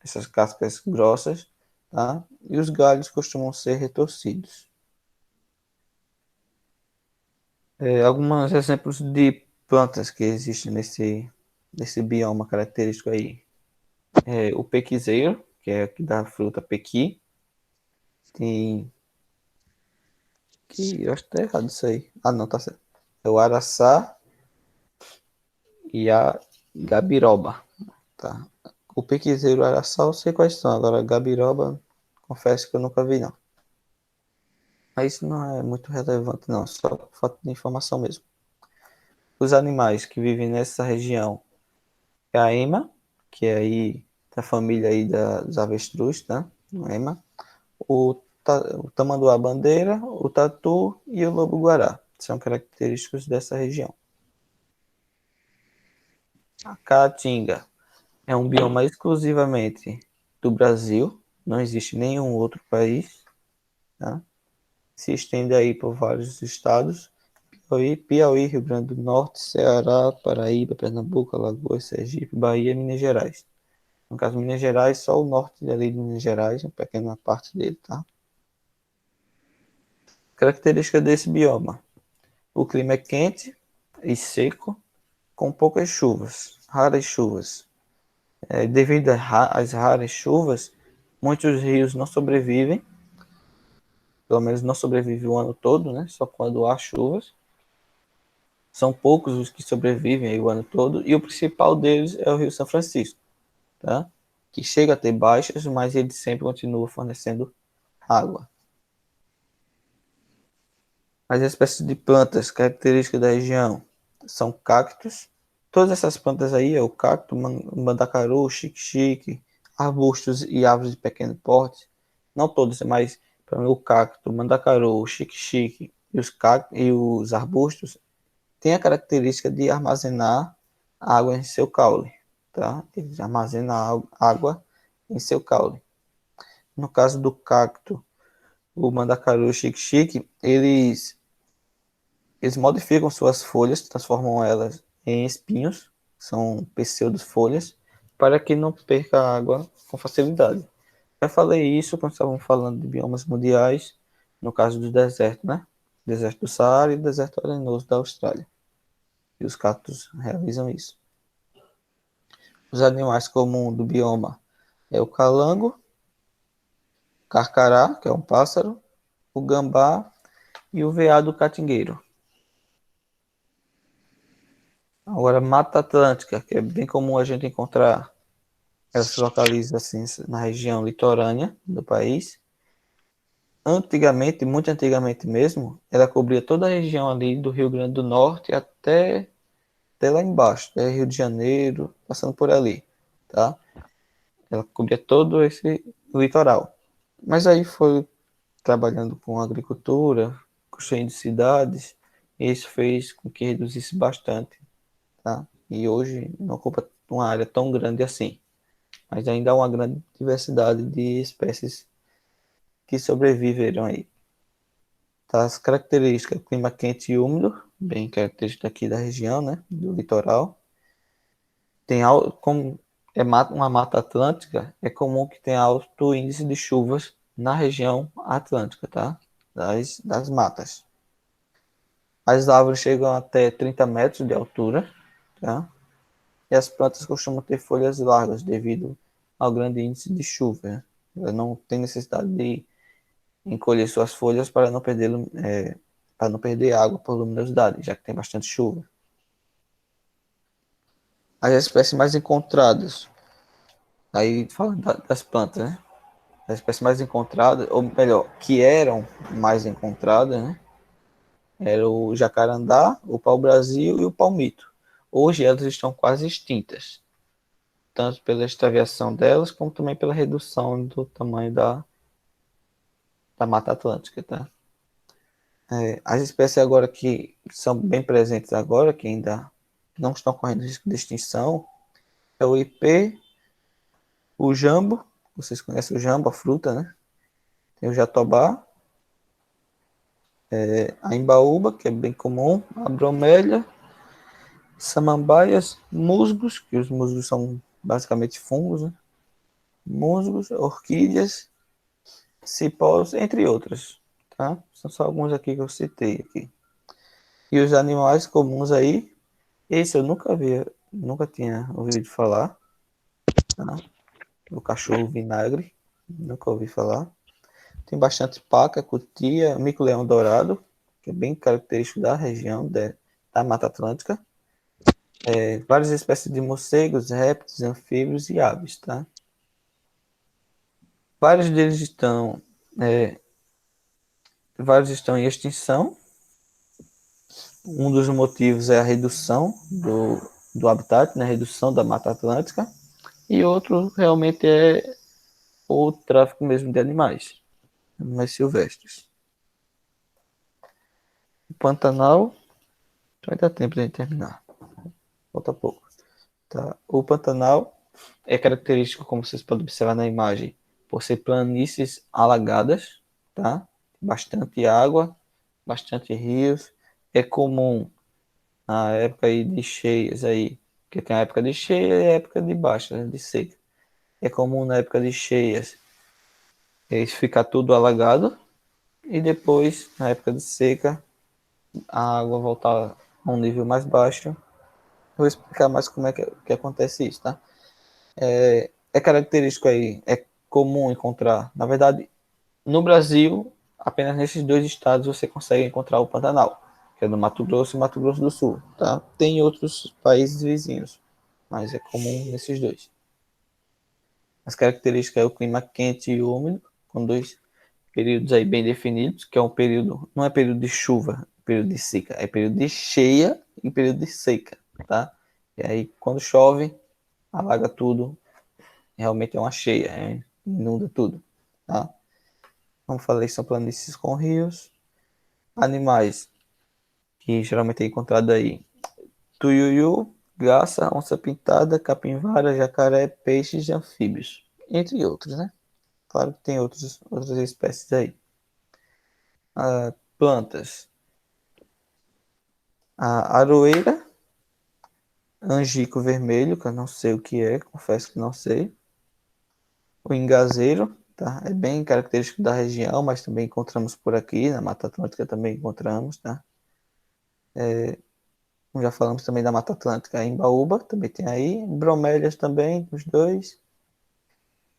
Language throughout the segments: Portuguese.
essas cascas grossas, tá? E os galhos costumam ser retorcidos. Alguns exemplos de plantas que existem nesse bioma característico aí. O pequizeiro, que é aqui da fruta pequi. Tem. Que eu acho que tá errado isso aí. Ah, não, tá certo. É o araçá e a gabiroba. Tá. O pequizeiro e o araçá eu sei quais são. Agora, a gabiroba, confesso que eu nunca vi, não. Mas isso não é muito relevante, não. Só falta de informação mesmo. Os animais que vivem nessa região é a ema, que é aí da família aí dos avestruz, tá? A ema. O tamanduá-bandeira, o tatu e o lobo-guará. São característicos dessa região. A caatinga é um bioma exclusivamente do Brasil. Não existe nenhum outro país, tá? Se estende aí por vários estados. Piauí, Rio Grande do Norte, Ceará, Paraíba, Pernambuco, Alagoas, Sergipe, Bahia e Minas Gerais. No caso, Minas Gerais, só o norte ali de Minas Gerais, uma pequena parte dele, tá? Característica desse bioma. O clima é quente e seco, com poucas chuvas, raras chuvas. Devido às raras chuvas, muitos rios não sobrevivem, pelo menos não sobrevivem o ano todo, né? Só quando há chuvas. São poucos os que sobrevivem aí o ano todo, e o principal deles é o Rio São Francisco, tá? Que chega a ter baixas, mas ele sempre continua fornecendo água. As espécies de plantas características da região são cactos. Todas essas plantas aí, é o cacto, mandacaru, xique-xique, arbustos e árvores de pequeno porte. Não todos, mas para mim o cacto, mandacaru, o xique-xique e os arbustos têm a característica de armazenar água em seu caule, tá? Eles armazenam água em seu caule. No caso do cacto, o mandacaru e o xique-xique, eles modificam suas folhas, transformam elas em espinhos, são pseudofolhas, para que não perca água com facilidade. Já falei isso quando estávamos falando de biomas mundiais, no caso do deserto, né? Deserto do Saara e deserto arenoso da Austrália. E os cactos realizam isso. Os animais comuns do bioma é o calango, carcará, que é um pássaro, o gambá e o veado catingueiro. Agora, Mata Atlântica, que é bem comum a gente encontrar, ela se localiza assim na região litorânea do país. Antigamente, muito antigamente mesmo, ela cobria toda a região ali do Rio Grande do Norte até lá embaixo, até Rio de Janeiro, passando por ali, tá? Ela cobria todo esse litoral. Mas aí foi trabalhando com agricultura, construindo cidades, e isso fez com que reduzisse bastante, tá? E hoje não ocupa uma área tão grande assim, mas ainda há uma grande diversidade de espécies que sobreviveram aí. Tá? As características, clima quente e úmido, bem característico aqui da região, né, do litoral. Como é uma mata atlântica, é comum que tenha alto índice de chuvas na região atlântica, tá? Das matas. As árvores chegam até 30 metros de altura, tá? E as plantas costumam ter folhas largas devido ao grande índice de chuva, né? Ela não tem necessidade de encolher suas folhas para não perder água por luminosidade, já que tem bastante chuva. As espécies mais encontradas, aí falando das plantas, né? As espécies mais encontradas, ou melhor, que eram mais encontradas, né? Era o jacarandá, o pau-brasil e o palmito. Hoje elas estão quase extintas, tanto pela extraviação delas, como também pela redução do tamanho da Mata Atlântica, tá? As espécies agora que são bem presentes agora, que ainda não estão correndo risco de extinção, é o ipê, o jambo, vocês conhecem o jambo, a fruta, né? Tem o jatobá, a imbaúba, que é bem comum, a bromélia, samambaias, musgos, que os musgos são basicamente fungos, né? musgos, orquídeas, cipós, entre outras, tá? São só alguns aqui que eu citei aqui. E os animais comuns aí, esse eu nunca vi, nunca tinha ouvido falar, tá? O cachorro vinagre, nunca ouvi falar. Tem bastante paca, cutia, mico-leão dourado, que é bem característico da região da Mata Atlântica. Várias espécies de morcegos, répteis, anfíbios e aves, tá? Vários deles estão, é, vários estão em extinção. Um dos motivos é a redução do habitat, né? A redução da Mata Atlântica. E outro realmente é o tráfico mesmo de animais, animais silvestres. O Pantanal, vai dar tempo de terminar. Falta pouco. Tá? O Pantanal é característico, como vocês podem observar na imagem, por ser planícies alagadas, tá? Bastante água, bastante rios. É comum na época aí de cheias aí, que tem a época de cheia e a época de baixa, né, de seca. É comum na época de cheias ficar tudo alagado e depois, na época de seca, a água voltar a um nível mais baixo. Eu vou explicar mais como é que acontece isso, tá? É característico aí, é comum encontrar. Na verdade, no Brasil, apenas nesses dois estados você consegue encontrar o Pantanal, que é no Mato Grosso e Mato Grosso do Sul, tá? Tem outros países vizinhos, mas é comum nesses dois. As características é o clima quente e úmido, com dois períodos aí bem definidos, que é um período, não é período de chuva, é período de seca, é período de cheia e período de seca, tá? E aí quando chove, alaga tudo, realmente é uma cheia, inunda tudo, tá? Como falei, são planícies com rios, animais que geralmente é encontrado aí, tuiuiu, garça, onça-pintada, capivara, jacaré, peixes e anfíbios, entre outros, né? Claro que tem outras espécies aí. Plantas, a aroeira, angico vermelho, que eu não sei o que é, confesso que não sei. O ingazeiro, tá? É bem característico da região, mas também encontramos por aqui, na Mata Atlântica também encontramos, tá? Como já falamos também da Mata Atlântica em Baúba, também tem aí. Bromélias também, os dois.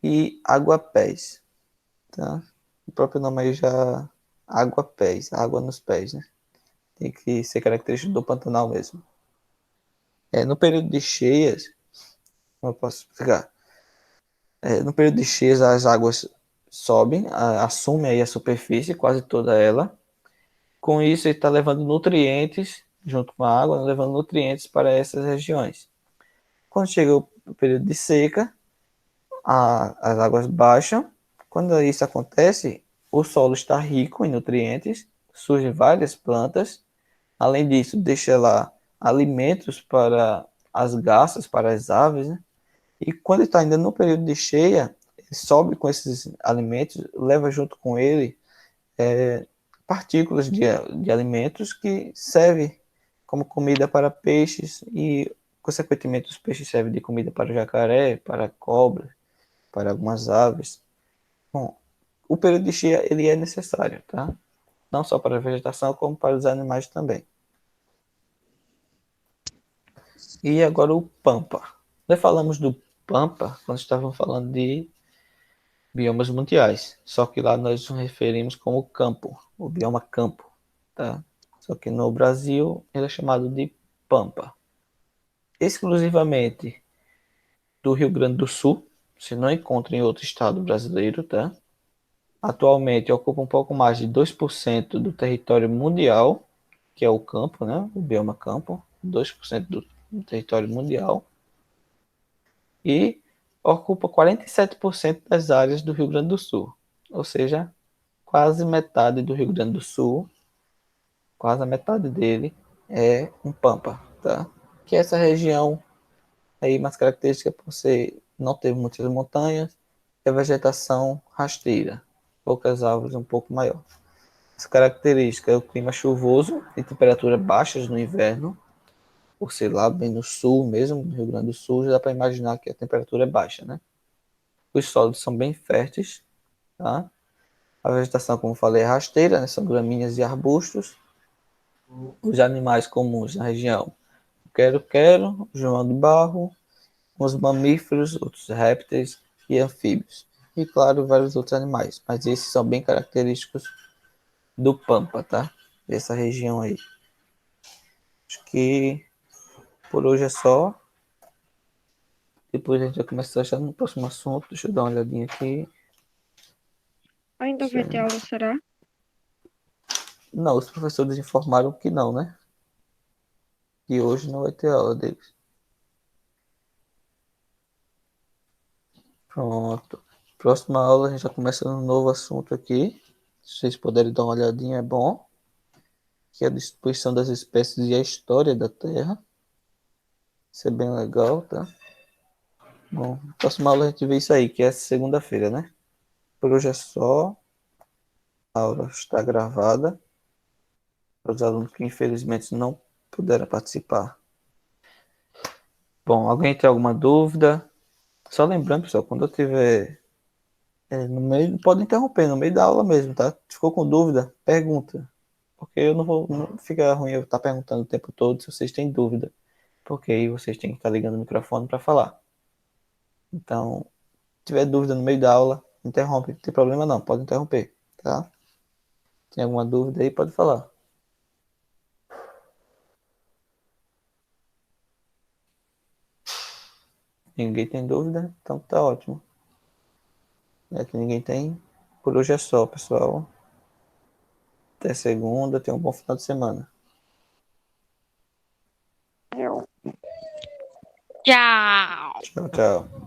E aguapés, tá? O próprio nome aí já... Aguapés, água nos pés, né? Tem que ser característico do Pantanal mesmo. No período de cheias, como eu posso explicar? No período de cheias, as águas sobem, assumem aí a superfície, quase toda ela. Com isso, ele está levando nutrientes, junto com a água, levando nutrientes para essas regiões. Quando chega o período de seca, as águas baixam. Quando isso acontece, o solo está rico em nutrientes, surgem várias plantas. Além disso, deixa lá alimentos para as garças, para as aves, né? E quando está ainda no período de cheia, ele sobe com esses alimentos, leva junto com ele partículas de alimentos que servem como comida para peixes e, consequentemente, os peixes servem de comida para jacaré, para cobra, para algumas aves. Bom, o período de cheia ele é necessário, tá? Não só para a vegetação, como para os animais também. E agora o Pampa. Nós falamos do Pampa quando estávamos falando de biomas mundiais. Só que lá nós nos referimos como campo, o bioma campo, tá? Só que no Brasil ele é chamado de Pampa. Exclusivamente do Rio Grande do Sul, você não encontra em outro estado brasileiro, tá? Atualmente ocupa um pouco mais de 2% do território mundial, que é o campo, né? O bioma campo, 2% do território mundial. E ocupa 47% das áreas do Rio Grande do Sul. Ou seja, quase metade do Rio Grande do Sul, quase a metade dele é um pampa, tá? Que é essa região aí mais característica por ser não ter muitas montanhas e a vegetação rasteira, poucas árvores um pouco maior. Essa característica é o clima chuvoso e temperaturas baixas no inverno, por ser lá bem no sul mesmo, no Rio Grande do Sul, já dá para imaginar que a temperatura é baixa, né? os solos são bem férteis, tá? A vegetação, como falei, é rasteira, né? São gramíneas e arbustos. Os animais comuns na região: quero-quero, João do Barro, uns mamíferos, outros répteis e anfíbios. E, claro, vários outros animais. Mas esses são bem característicos do Pampa, tá? Dessa região aí. Acho que por hoje é só. Depois a gente vai começar já no próximo assunto. Deixa eu dar uma olhadinha aqui. Ainda vai ter aula, será? Não, os professores informaram que não, né? Que hoje não vai ter aula deles. Pronto. Próxima aula a gente já começa um novo assunto aqui. Se vocês puderem dar uma olhadinha, é bom. Que é a distribuição das espécies e a história da Terra. Isso é bem legal, tá? Bom, próxima aula a gente vê isso aí, que é segunda-feira, né? Por hoje é só. A aula está gravada para os alunos que infelizmente não puderam participar. Bom, alguém tem alguma dúvida? Só lembrando, pessoal, quando eu tiver no meio, pode interromper no meio da aula mesmo, tá? Se ficou com dúvida, pergunta. Porque eu não vou. Não fica ruim eu estar perguntando o tempo todo se vocês têm dúvida. Porque aí vocês têm que estar ligando o microfone para falar. Então, se tiver dúvida no meio da aula, interrompe. Não tem problema não, pode interromper, tá? Tem alguma dúvida aí, pode falar. Ninguém tem dúvida, então tá ótimo. É que ninguém tem. Por hoje é só, pessoal. Até segunda, tenha um bom final de semana. Tchau! Tchau, tchau.